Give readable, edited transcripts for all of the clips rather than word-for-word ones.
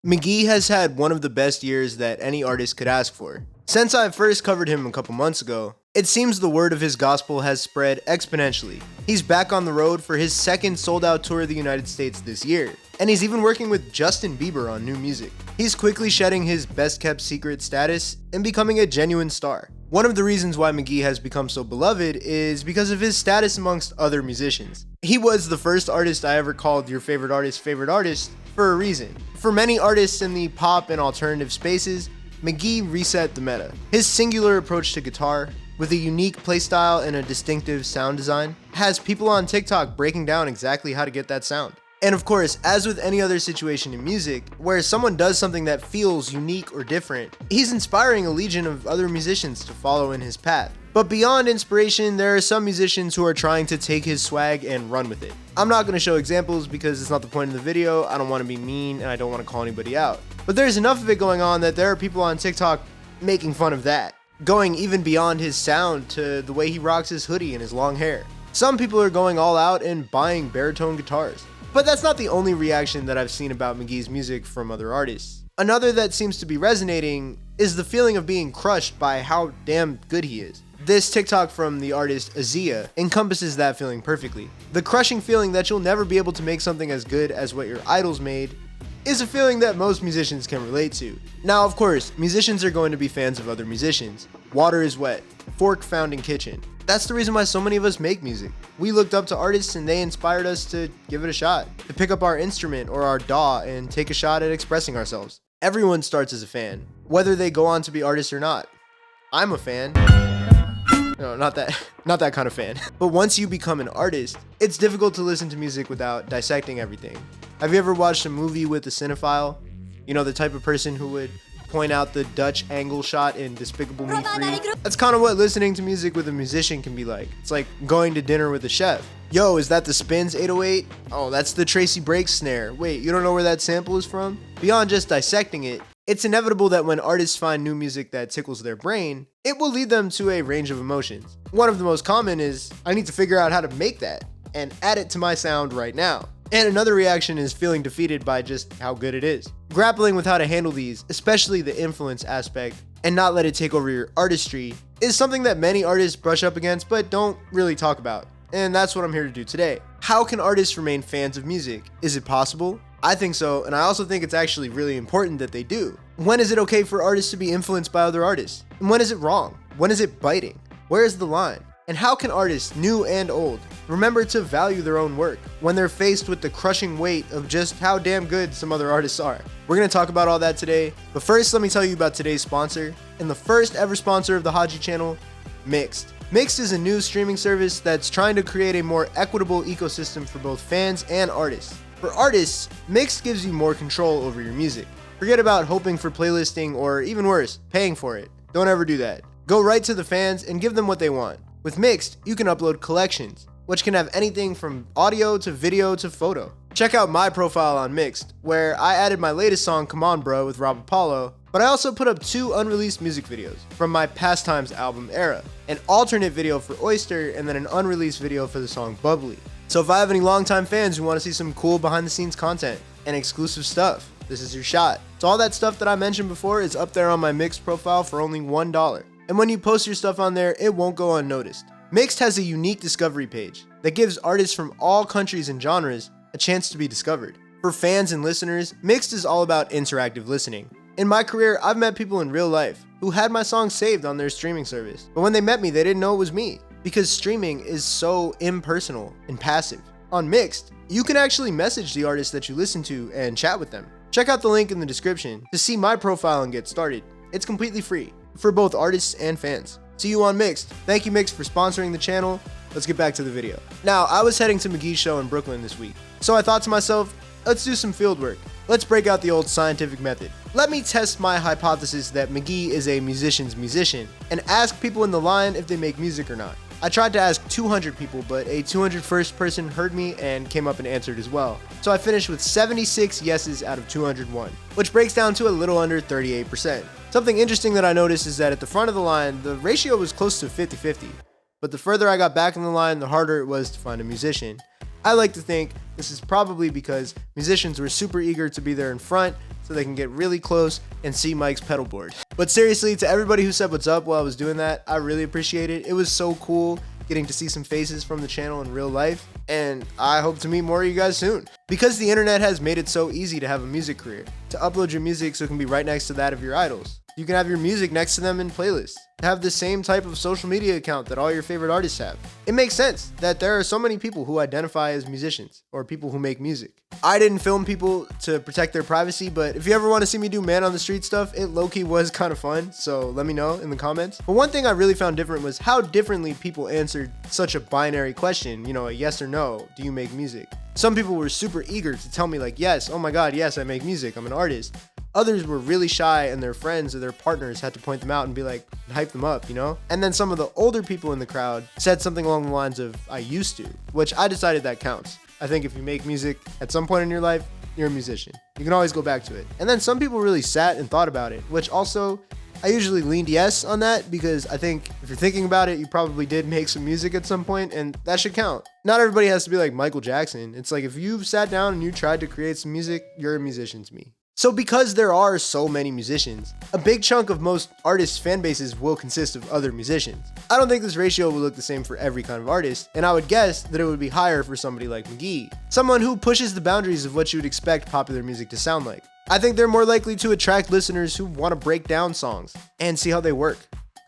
Mk.gee has had one of the best years that any artist could ask for. Since I first covered him a couple months ago, it seems the word of his gospel has spread exponentially. He's back on the road for his second sold-out tour of the United States this year, and he's even working with Justin Bieber on new music. He's quickly shedding his best-kept secret status and becoming a genuine star. One of the reasons why Mk.gee has become so beloved is because of his status amongst other musicians. He was the first artist I ever called your favorite artist for a reason. For many artists in the pop and alternative spaces, Mk.gee reset the meta. His singular approach to guitar, with a unique playstyle and a distinctive sound design, has people on TikTok breaking down exactly how to get that sound. And of course, as with any other situation in music, where someone does something that feels unique or different, he's inspiring a legion of other musicians to follow in his path. But beyond inspiration, there are some musicians who are trying to take his swag and run with it. I'm not going to show examples because it's not the point of the video. I don't want to be mean and I don't want to call anybody out. But there's enough of it going on that there are people on TikTok making fun of that, going even beyond his sound to the way he rocks his hoodie and his long hair. Some people are going all out and buying baritone guitars. But that's not the only reaction that I've seen about Mk.gee's music from other artists. Another that seems to be resonating is the feeling of being crushed by how damn good he is. This TikTok from the artist HADJI encompasses that feeling perfectly. The crushing feeling that you'll never be able to make something as good as what your idols made is a feeling that most musicians can relate to. Now, of course, musicians are going to be fans of other musicians. Water is wet, fork found in kitchen. That's the reason why so many of us make music. We looked up to artists and they inspired us to give it a shot, to pick up our instrument or our DAW and take a shot at expressing ourselves. Everyone starts as a fan, whether they go on to be artists or not. I'm a fan. No, not that kind of fan. But once you become an artist, it's difficult to listen to music without dissecting everything. Have you ever watched a movie with a cinephile? You know, the type of person who would point out the Dutch angle shot in Despicable Me 3. That's kind of what listening to music with a musician can be like. It's like going to dinner with a chef. Yo, is that the Spins 808? Oh, that's the Tracy Breaks snare. Wait, you don't know where that sample is from? Beyond just dissecting it, it's inevitable that when artists find new music that tickles their brain, it will lead them to a range of emotions. One of the most common is, I need to figure out how to make that and add it to my sound right now. And another reaction is feeling defeated by just how good it is. Grappling with how to handle these, especially the influence aspect, and not let it take over your artistry, is something that many artists brush up against but don't really talk about. And that's what I'm here to do today. How can artists remain fans of music? Is it possible? I think so, and I also think it's actually really important that they do. When is it okay for artists to be influenced by other artists? And when is it wrong? When is it biting? Where is the line? And how can artists, new and old, remember to value their own work when they're faced with the crushing weight of just how damn good some other artists are? We're going to talk about all that today, but first let me tell you about today's sponsor, and the first ever sponsor of the HADJI channel, Mk'd. Mk'd is a new streaming service that's trying to create a more equitable ecosystem for both fans and artists. For artists, Mk'd gives you more control over your music. Forget about hoping for playlisting or, even worse, paying for it. Don't ever do that. Go right to the fans and give them what they want. With Mk'd, you can upload collections, which can have anything from audio to video to photo. Check out my profile on Mk'd, where I added my latest song, Come On Bro, with Rob Apollo, but I also put up 2 unreleased music videos from my Pastimes album era, an alternate video for Oyster, and then an unreleased video for the song Bubbly. So if I have any longtime fans who want to see some cool behind the scenes content and exclusive stuff, this is your shot. So all that stuff that I mentioned before is up there on my Mk'd profile for only $1. And when you post your stuff on there, it won't go unnoticed. Mk'd has a unique discovery page that gives artists from all countries and genres a chance to be discovered. For fans and listeners, Mk'd is all about interactive listening. In my career, I've met people in real life who had my songs saved on their streaming service, but when they met me, they didn't know it was me, because streaming is so impersonal and passive. On Mk'd, you can actually message the artists that you listen to and chat with them. Check out the link in the description to see my profile and get started. It's completely free for both artists and fans. See you on Mk'd. Thank you, Mk'd, for sponsoring the channel. Let's get back to the video. Now, I was heading to Mk.gee's show in Brooklyn this week, so I thought to myself, let's do some field work. Let's break out the old scientific method. Let me test my hypothesis that Mk.gee is a musician's musician and ask people in the line if they make music or not. I tried to ask 200 people, but a 201st person heard me and came up and answered as well. So I finished with 76 yeses out of 201, which breaks down to a little under 38%. Something interesting that I noticed is that at the front of the line, the ratio was close to 50-50. But the further I got back in the line, the harder it was to find a musician. I like to think this is probably because musicians were super eager to be there in front so they can get really close and see Mike's pedal board. But seriously, to everybody who said what's up while I was doing that, I really appreciate it. It was so cool getting to see some faces from the channel in real life, and I hope to meet more of you guys soon. Because the internet has made it so easy to have a music career, to upload your music so it can be right next to that of your idols. You can have your music next to them in playlists, have the same type of social media account that all your favorite artists have. It makes sense that there are so many people who identify as musicians or people who make music. I didn't film people to protect their privacy, but if you ever want to see me do man on the street stuff, it low-key was kind of fun, so let me know in the comments. But one thing I really found different was how differently people answered such a binary question, you know, a yes or no, do you make music? Some people were super eager to tell me like, yes, oh my god, yes, I make music, I'm an artist. Others were really shy and their friends or their partners had to point them out and be like, hype them up, you know? And then some of the older people in the crowd said something along the lines of, I used to, which I decided that counts. I think if you make music at some point in your life, you're a musician. You can always go back to it. And then some people really sat and thought about it, which also, I usually leaned yes on that because I think if you're thinking about it, you probably did make some music at some point and that should count. Not everybody has to be like Michael Jackson. It's like if you've sat down and you tried to create some music, you're a musician to me. So because there are so many musicians, a big chunk of most artists' fan bases will consist of other musicians. I don't think this ratio will look the same for every kind of artist, and I would guess that it would be higher for somebody like Mk.gee, someone who pushes the boundaries of what you would expect popular music to sound like. I think they're more likely to attract listeners who want to break down songs and see how they work.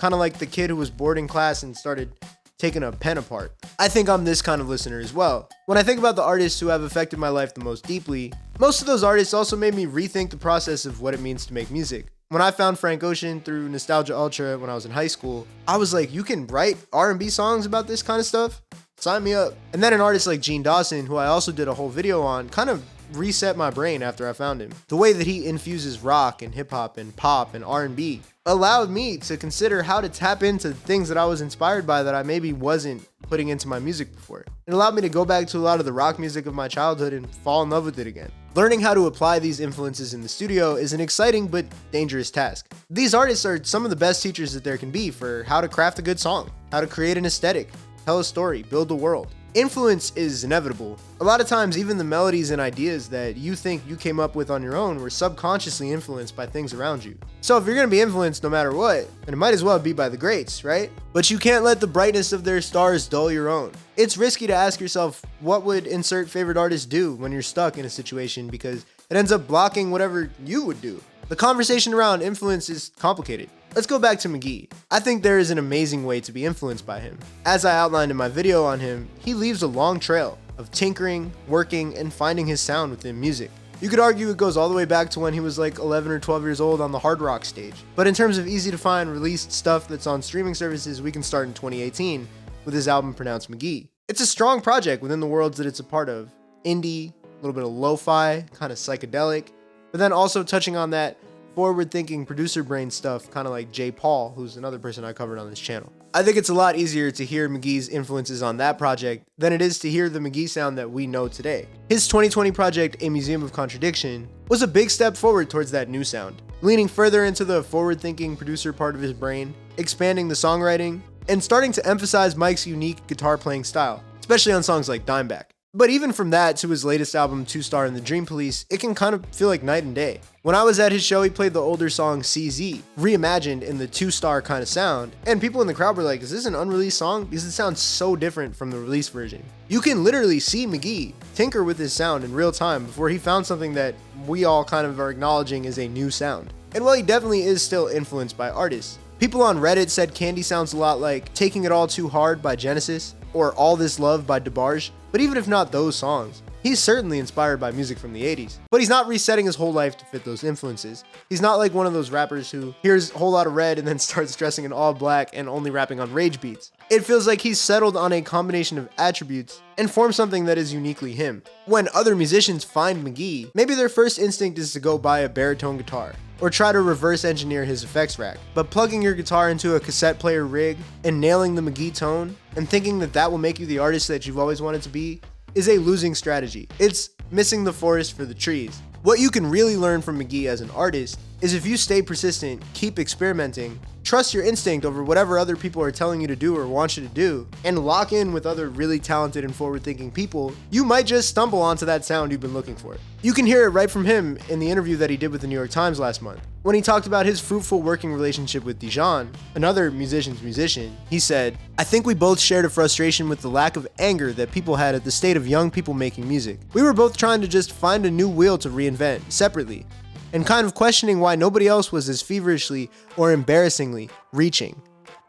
Kind of like the kid who was bored in class and started taking a pen apart. I think I'm this kind of listener as well. When I think about the artists who have affected my life the most deeply, most of those artists also made me rethink the process of what it means to make music. When I found Frank Ocean through Nostalgia Ultra when I was in high school, I was like, you can write R&B songs about this kind of stuff? Sign me up. And then an artist like Gene Dawson, who I also did a whole video on, kind of reset my brain after I found him. The way that he infuses rock and hip hop and pop and R&B allowed me to consider how to tap into things that I was inspired by that I maybe wasn't putting into my music before. It allowed me to go back to a lot of the rock music of my childhood and fall in love with it again. Learning how to apply these influences in the studio is an exciting but dangerous task. These artists are some of the best teachers that there can be for how to craft a good song, how to create an aesthetic, tell a story, build a world. Influence is inevitable. A lot of times, even the melodies and ideas that you think you came up with on your own were subconsciously influenced by things around you. So if you're gonna be influenced no matter what, then it might as well be by the greats, right? But you can't let the brightness of their stars dull your own. It's risky to ask yourself, what would insert favorite artist do when you're stuck in a situation, because it ends up blocking whatever you would do. The conversation around influence is complicated. Let's go back to Mk.gee. I think there is an amazing way to be influenced by him. As I outlined in my video on him, he leaves a long trail of tinkering, working, and finding his sound within music. You could argue it goes all the way back to when he was like 11 or 12 years old on the hard rock stage. But in terms of easy to find released stuff that's on streaming services, we can start in 2018 with his album pronounced Mk.gee. It's a strong project within the worlds that it's a part of. Indie, a little bit of lo-fi, kind of psychedelic, but then also touching on that forward-thinking producer brain stuff, kind of like J. Paul, who's another person I covered on this channel. I think it's a lot easier to hear Mk.gee's influences on that project than it is to hear the Mk.gee sound that we know today. His 2020 project, A Museum of Contradiction, was a big step forward towards that new sound, leaning further into the forward-thinking producer part of his brain, expanding the songwriting, and starting to emphasize Mike's unique guitar-playing style, especially on songs like Dimeback. But even from that to his latest album, 2-Star and the Dream Police, it can kind of feel like night and day. When I was at his show, he played the older song CZ, reimagined in the 2-Star kind of sound, and people in the crowd were like, is this an unreleased song? Because it sounds so different from the released version. You can literally see Mk.gee tinker with his sound in real time before he found something that we all kind of are acknowledging is a new sound. And while he definitely is still influenced by artists, people on Reddit said Candy sounds a lot like Taking It All Too Hard by Genesis, or All This Love by DeBarge. But even if not those songs, he's certainly inspired by music from the 80s. But he's not resetting his whole life to fit those influences. He's not like one of those rappers who hears a whole lot of red and then starts dressing in all black and only rapping on rage beats. It feels like he's settled on a combination of attributes and formed something that is uniquely him. When other musicians find Mk.gee, maybe their first instinct is to go buy a baritone guitar, or try to reverse engineer his effects rack. But plugging your guitar into a cassette player rig and nailing the Mk.gee tone and thinking that that will make you the artist that you've always wanted to be is a losing strategy. It's missing the forest for the trees. What you can really learn from Mk.gee as an artist is if you stay persistent, keep experimenting, trust your instinct over whatever other people are telling you to do or want you to do, and lock in with other really talented and forward-thinking people, you might just stumble onto that sound you've been looking for. You can hear it right from him in the interview that he did with the New York Times last month. When he talked about his fruitful working relationship with Dijon, another musician's musician, he said, "I think we both shared a frustration with the lack of anger that people had at the state of young people making music. We were both trying to just find a new wheel to reinvent, separately, and kind of questioning why nobody else was as feverishly or embarrassingly reaching.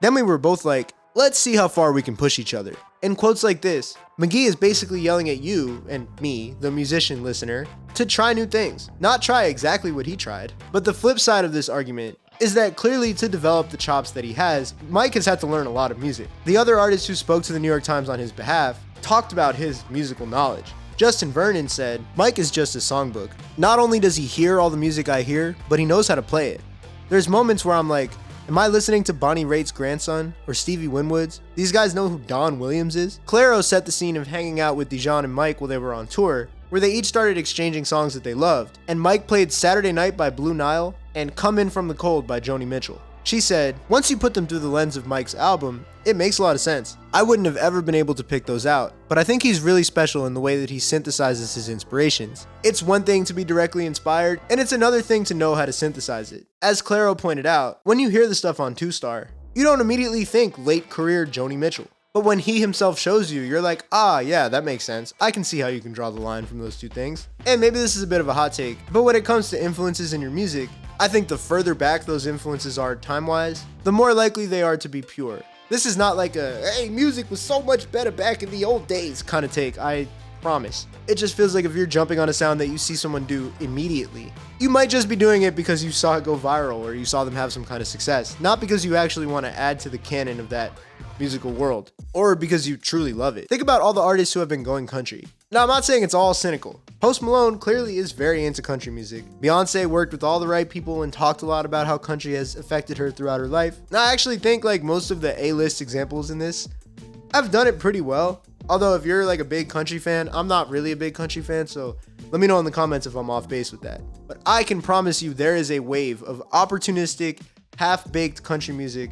Then we were both like, let's see how far we can push each other." In quotes like this, Mk.gee is basically yelling at you and me, the musician listener, to try new things. Not try exactly what he tried. But the flip side of this argument is that clearly to develop the chops that he has, Mike has had to learn a lot of music. The other artists who spoke to the New York Times on his behalf talked about his musical knowledge. Justin Vernon said, "Mike is just a songbook. Not only does he hear all the music I hear, but he knows how to play it. There's moments where I'm like, am I listening to Bonnie Raitt's grandson or Stevie Winwood's? These guys know who Don Williams is?" Claro set the scene of hanging out with Dijon and Mike while they were on tour, where they each started exchanging songs that they loved, and Mike played Saturday Night by Blue Nile and Come In From the Cold by Joni Mitchell. She said, "Once you put them through the lens of Mike's album, it makes a lot of sense. I wouldn't have ever been able to pick those out, but I think he's really special in the way that he synthesizes his inspirations. It's one thing to be directly inspired, and it's another thing to know how to synthesize it." As Claro pointed out, when you hear the stuff on 2-Star, you don't immediately think late career Joni Mitchell. But when he himself shows you, you're like, ah, yeah, that makes sense. I can see how you can draw the line from those two things. And maybe this is a bit of a hot take, but when it comes to influences in your music, I think the further back those influences are time-wise, the more likely they are to be pure. This is not like a, hey, music was so much better back in the old days kind of take, I promise. It just feels like if you're jumping on a sound that you see someone do immediately, you might just be doing it because you saw it go viral or you saw them have some kind of success, not because you actually want to add to the canon of that musical world, or because you truly love it. Think about all the artists who have been going country. Now, I'm not saying it's all cynical. Post Malone clearly is very into country music. Beyonce worked with all the right people and talked a lot about how country has affected her throughout her life. Now, I actually think like most of the A-list examples in this have done it pretty well. Although if you're like a big country fan, I'm not really a big country fan, so let me know in the comments if I'm off base with that. But I can promise you there is a wave of opportunistic, half-baked country music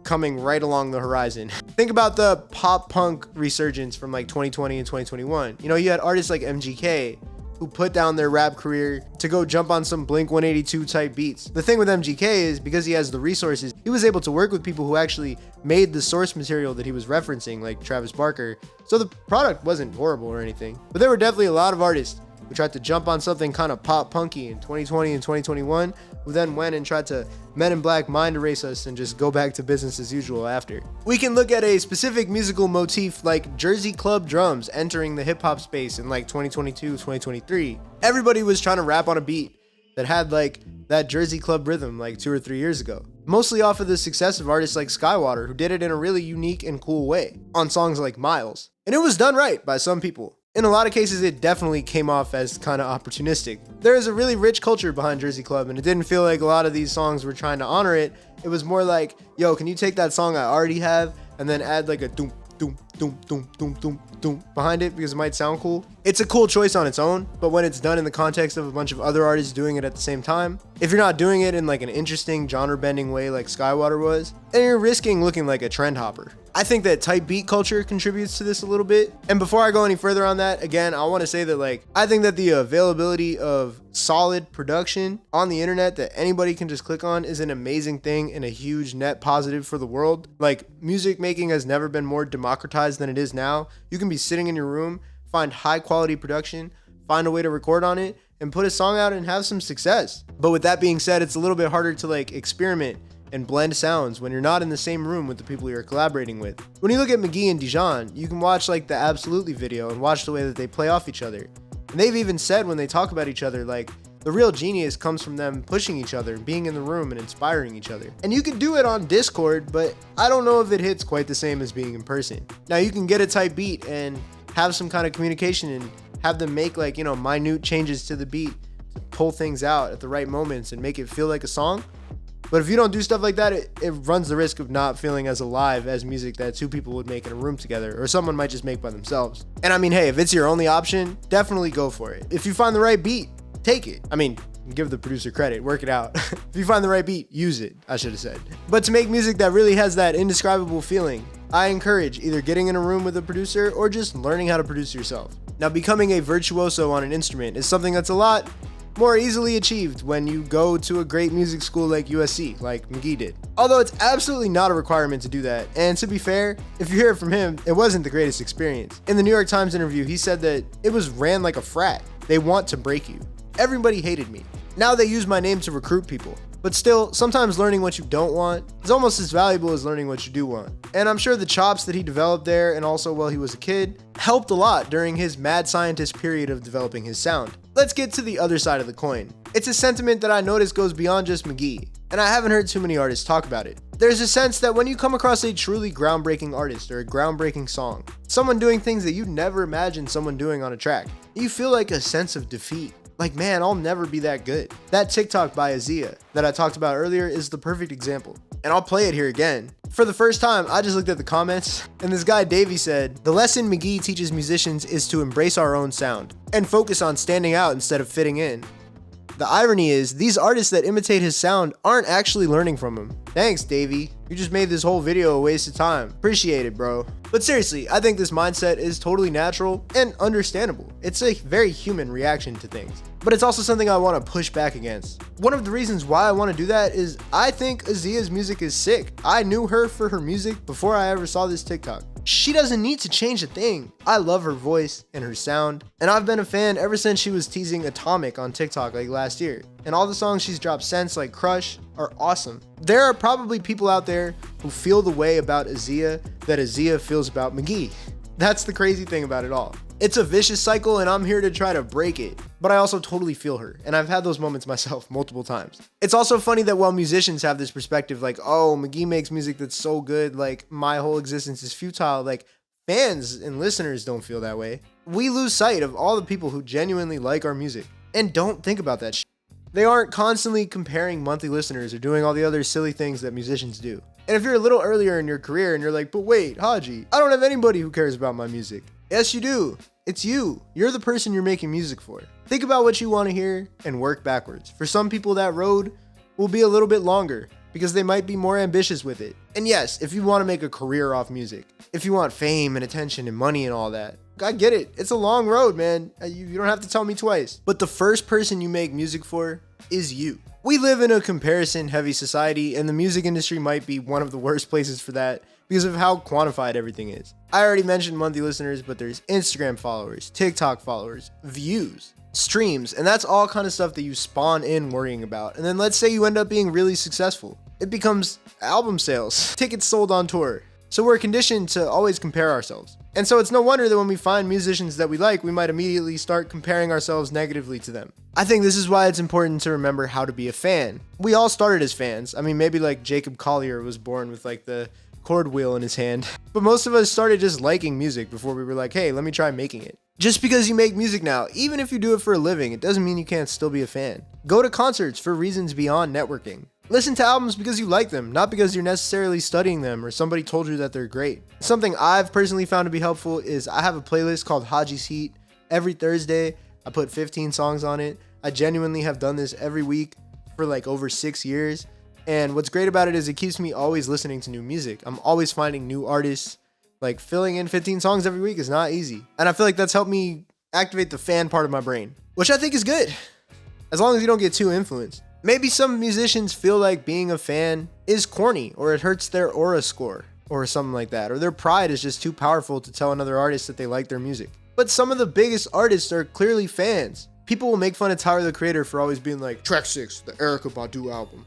coming right along the horizon. Think about the pop punk resurgence from like 2020 and 2021. You know, you had artists like Mk.gee who put down their rap career to go jump on some Blink 182 type beats. The thing with Mk.gee is because he has the resources, he was able to work with people who actually made the source material that he was referencing, like Travis Barker. So the product wasn't horrible or anything, but there were definitely a lot of artists who tried to jump on something kind of pop punky in 2020 and 2021, who then went and tried to Men in Black mind erase us and just go back to business as usual after. We can look at a specific musical motif like Jersey club drums entering the hip hop space in like 2022, 2023. Everybody was trying to rap on a beat that had like that Jersey club rhythm like 2 or 3 years ago. Mostly off of the success of artists like Skywater, who did it in a really unique and cool way on songs like Miles. And it was done right by some people. In a lot of cases, it definitely came off as kind of opportunistic. There is a really rich culture behind Jersey Club, and it didn't feel like a lot of these songs were trying to honor it. It was more like, yo, can you take that song I already have and then add like a doom, doom, doom, doom, doom, doom, doom behind it because it might sound cool. It's a cool choice on its own, but when it's done in the context of a bunch of other artists doing it at the same time, if you're not doing it in like an interesting genre-bending way like Skywater was, then you're risking looking like a trend hopper. I think that type beat culture contributes to this a little bit. And before I go any further on that, again, I want to say that like, I think that the availability of solid production on the internet that anybody can just click on is an amazing thing and a huge net positive for the world. Like, music making has never been more democratized than it is now. You can be sitting in your room, find high quality production, find a way to record on it, and put a song out and have some success. But with that being said, it's a little bit harder to like experiment and blend sounds when you're not in the same room with the people you're collaborating with. When you look at Mk.gee and Dijon, you can watch like the Absolutely video and watch the way that they play off each other. And they've even said when they talk about each other, like, the real genius comes from them pushing each other, being in the room and inspiring each other. And you can do it on Discord, but I don't know if it hits quite the same as being in person. Now you can get a tight beat and have some kind of communication and have them make like, you know, minute changes to the beat to pull things out at the right moments and make it feel like a song. But if you don't do stuff like that, it runs the risk of not feeling as alive as music that two people would make in a room together, or someone might just make by themselves. And I mean, hey, if it's your only option, definitely go for it. If you find the right beat, take it. I mean, give the producer credit, work it out. If you find the right beat, use it, I should have said. But to make music that really has that indescribable feeling, I encourage either getting in a room with a producer or just learning how to produce yourself. Now, becoming a virtuoso on an instrument is something that's a lot more easily achieved when you go to a great music school like USC, like Mk.gee did. Although it's absolutely not a requirement to do that, and to be fair, if you hear it from him, it wasn't the greatest experience. In the New York Times interview, he said that it was ran like a frat. They want to break you. Everybody hated me. Now they use my name to recruit people. But still, sometimes learning what you don't want is almost as valuable as learning what you do want. And I'm sure the chops that he developed there, and also while he was a kid, helped a lot during his mad scientist period of developing his sound. Let's get to the other side of the coin. It's a sentiment that I notice goes beyond just Mk.gee, and I haven't heard too many artists talk about it. There's a sense that when you come across a truly groundbreaking artist or a groundbreaking song, someone doing things that you never imagined someone doing on a track, you feel like a sense of defeat. Like, man, I'll never be that good. That TikTok by HADJI that I talked about earlier is the perfect example. And I'll play it here again. For the first time, I just looked at the comments, and this guy Davey said, "The lesson Mk.gee teaches musicians is to embrace our own sound and focus on standing out instead of fitting in." The irony is, these artists that imitate his sound aren't actually learning from him. Thanks, Davey. You just made this whole video a waste of time. Appreciate it, bro. But seriously, I think this mindset is totally natural and understandable. It's a very human reaction to things. But it's also something I want to push back against. One of the reasons why I want to do that is I think HADJI's music is sick. I knew her for her music before I ever saw this TikTok. She doesn't need to change a thing. I love her voice and her sound, and I've been a fan ever since she was teasing Atomic on TikTok like last year. And all the songs she's dropped since, like Crush, are awesome. There are probably people out there who feel the way about HADJI that HADJI feels about Mk.gee. That's the crazy thing about it all. It's a vicious cycle, and I'm here to try to break it. But I also totally feel her, and I've had those moments myself multiple times. It's also funny that while musicians have this perspective like, oh, Mk.gee makes music that's so good, like my whole existence is futile, like fans and listeners don't feel that way. We lose sight of all the people who genuinely like our music and don't think about that shit. They aren't constantly comparing monthly listeners or doing all the other silly things that musicians do. And if you're a little earlier in your career and you're like, but wait, HADJI, I don't have anybody who cares about my music. Yes, you do. It's you. You're the person you're making music for. Think about what you want to hear and work backwards. For some people, that road will be a little bit longer because they might be more ambitious with it. And yes, if you want to make a career off music, if you want fame and attention and money and all that, I get it. It's a long road, man. You don't have to tell me twice. But the first person you make music for is you. We live in a comparison-heavy society, and the music industry might be one of the worst places for that because of how quantified everything is. I already mentioned monthly listeners, but there's Instagram followers, TikTok followers, views, streams, and that's all kind of stuff that you spawn in worrying about. And then let's say you end up being really successful. It becomes album sales, tickets sold on tour. So we're conditioned to always compare ourselves. And so it's no wonder that when we find musicians that we like, we might immediately start comparing ourselves negatively to them. I think this is why it's important to remember how to be a fan. We all started as fans. I mean, maybe like Jacob Collier was born with like the chord wheel in his hand. But most of us started just liking music before we were like, hey, let me try making it. Just because you make music now, even if you do it for a living, it doesn't mean you can't still be a fan. Go to concerts for reasons beyond networking. Listen to albums because you like them, not because you're necessarily studying them or somebody told you that they're great. Something I've personally found to be helpful is I have a playlist called HADJI's Heat. Every Thursday, I put 15 songs on it. I genuinely have done this every week for like over 6 years. And what's great about it is it keeps me always listening to new music. I'm always finding new artists. Like filling in 15 songs every week is not easy. And I feel like that's helped me activate the fan part of my brain, which I think is good, as long as you don't get too influenced. Maybe some musicians feel like being a fan is corny or it hurts their aura score or something like that, or their pride is just too powerful to tell another artist that they like their music. But some of the biggest artists are clearly fans. People will make fun of Tyler the Creator for always being like, track 6, the Erykah Badu album.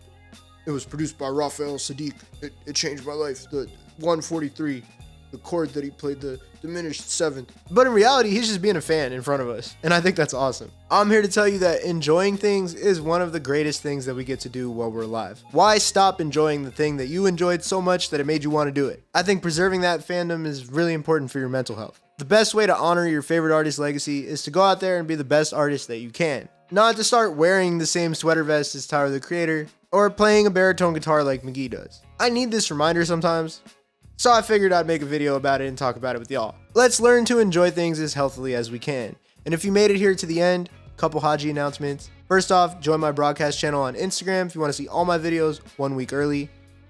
It was produced by Raphael Sadiq. It changed my life. The 143, the chord that he played, the diminished 7th. But in reality, he's just being a fan in front of us. And I think that's awesome. I'm here to tell you that enjoying things is one of the greatest things that we get to do while we're alive. Why stop enjoying the thing that you enjoyed so much that it made you want to do it? I think preserving that fandom is really important for your mental health. The best way to honor your favorite artist's legacy is to go out there and be the best artist that you can. Not to start wearing the same sweater vest as Tyler the Creator or playing a baritone guitar like Mk.gee does. I need this reminder sometimes. So I figured I'd make a video about it and talk about it with y'all. Let's learn to enjoy things as healthily as we can. And if you made it here to the end, couple HADJI announcements. First off, join my broadcast channel on Instagram if you want to see all my videos 1 week early.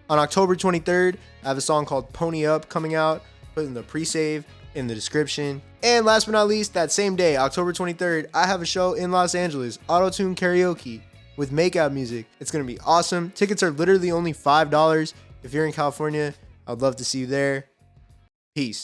On October 23rd, I have a song called Pony Up coming out. Put in the pre-save in the description. And last but not least, that same day, October 23rd, I have a show in Los Angeles, auto-tune karaoke with makeout music. It's going to be awesome. Tickets are literally only $5. If you're in California, I'd love to see you there. Peace.